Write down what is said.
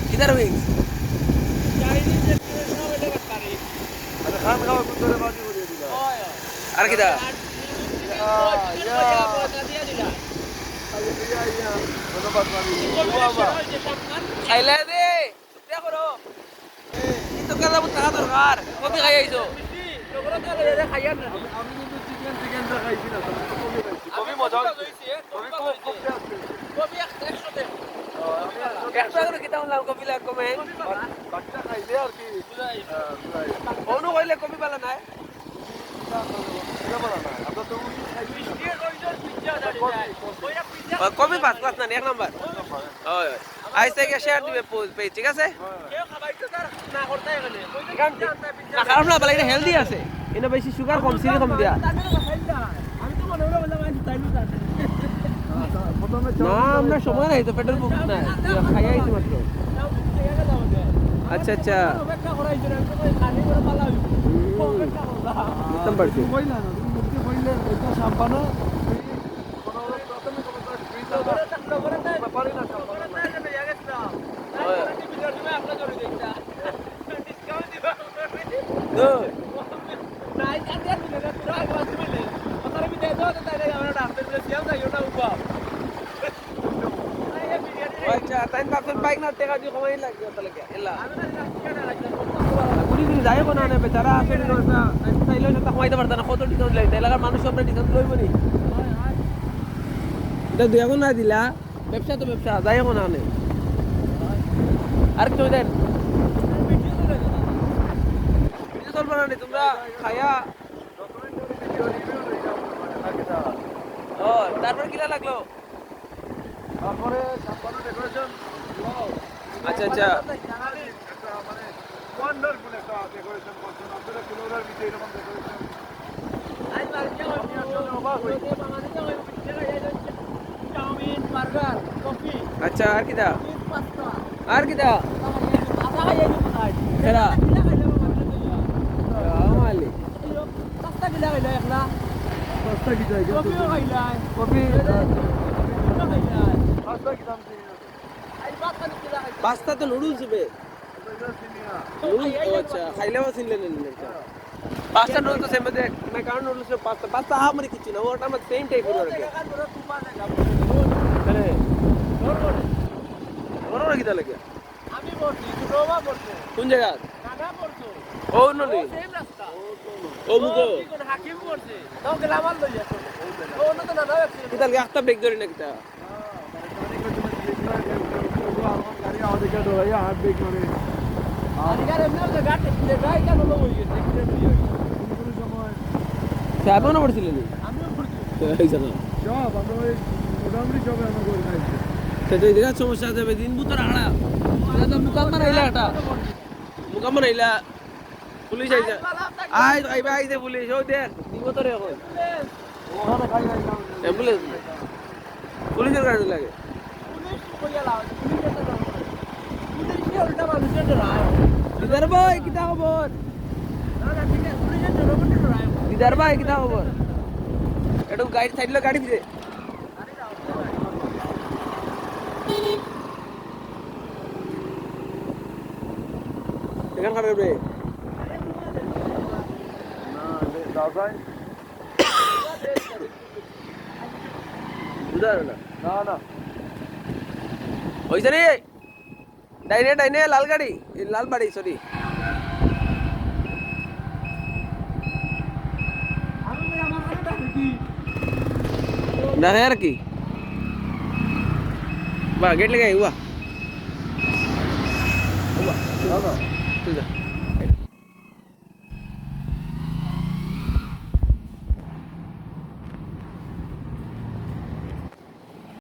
किधर विंग्स খান খাওয়া কুন্দরে বাজি করে দিলা আর কিটা ধন্যবাদ মামি খাইলে দে চুপ করো এই তো কাজ আমার টাকা দরকার কবি খাই আইছো আমি কিন্তু চিকেন খাইছি না কবি মজা হয়েছে কবি খুব কবি 100 টাকা করে কিটা হলাম কবি লাগ কমে বাচ্চা খাইলে আর কি অনু কইলে কবি পালা নাই কবি পাঁচ ক্লাস না এক নাম্বার হয় আইসে গিয়ে শেয়ার দিবে পেজ ঠিক আছে না খারাপ না বলে এটা হেলদি আছে এটা বেশি সুগার কম চিনি কম দিয়া না আমরা সময় নাই তো পেট্রোল বুক না খাই আইছি মাত্র আচ্ছা আচ্ছা বুঝতাম পারছি আচ্ছা তাই বাপের বাইক না টাকা দিয়ে কমাই লাগবে তাহলে কি এলা কুড়ি দিন যাই কোনা না বেচারা আসলে না তাইলে না কমাইতে পারতা না কত ডিসকাউন্ট লাগে এলাকার মানুষ সব ডিসকাউন্ট লইব নি এটা দুই এখন না দিলা ব্যবসা তো ব্যবসা যাই কোনা না আর কি দেন ভিডিও চলবে না তোমরা খায়া ও তারপর কিলা লাগলো তারপরে সামনে ডেকোরেশন আচ্ছা আচ্ছা মানে ওয়ান্ডারফুল একটা ডেকোরেশন করছেন আপনারা কোনোটার ভিতরে এরকম ডেকোরেশন আচ্ছা আর কিটা আর কিটা খেলা মালিক সস্তা কি যায় কপি সস্তা কি দাম দিয়ে পাস্তা তো নুডলস হবে আচ্ছা খাইলেও চিনলে পাস্তা নুডলস তো সেম দেখ मैं কারণ নুডলস পাস্তা পাস্তা আমার কিছু না ওটা আমার সেম টাইপ করে রাখে আরে ওরা কি লাগে আমি বলছি রোবা বলছে কোন জায়গা কানা বলছো ও ননি সেম রাস্তা ও মুগো কোন হাকিম বলছে তাও গ্রামাল লই যাচ্ছে ও না তো না না কিতা একটা ব্রেক ধরে না কিতা গাড়ি আওয়াজ করে তো ভাই হাত ব্রেক করে আর এমনি তো গাড়ি গাড়ি কেন লো হই গেছে কোন সময় সাহেবও না পড়ছিলেন আমিও পড়ছি এই জায়গা সব আমরা ওই মোটামুটি সব আমরা করে খাইছি সেটা দেখা সমস্যা যাবে দিন বুতর আড়া এটা মুকাম্মা নাইলা এটা মুকাম্মা নাইলা পুলিশ আইছে আইছে পুলিশ ও দেখ দিব তোরে এখন ওখানে খাই খাই অ্যাম্বুলেন্স পুলিশের গাড়ি লাগে পুলিশ কইয়া লাও পুলিশ কি উল্টা মানুষের ধরায় দিদার ভাই কিতা খবর না না ঠিক আছে পুলিশের জনগণের ধরায় দিদার ভাই কিতা খবর একটু গাড়ি সাইড লো গাড়ি দিতে এখান খারাপ রে না দাদাই দিদার না না না ওইছে রে ডাইনে ডাইনে লাল গাড়ি লাল বাড়ি সরি আমি আমার কাছে দেখি দেখে আর কি বা গেট লাগাই হুয়া হুয়া দাদা তুই যা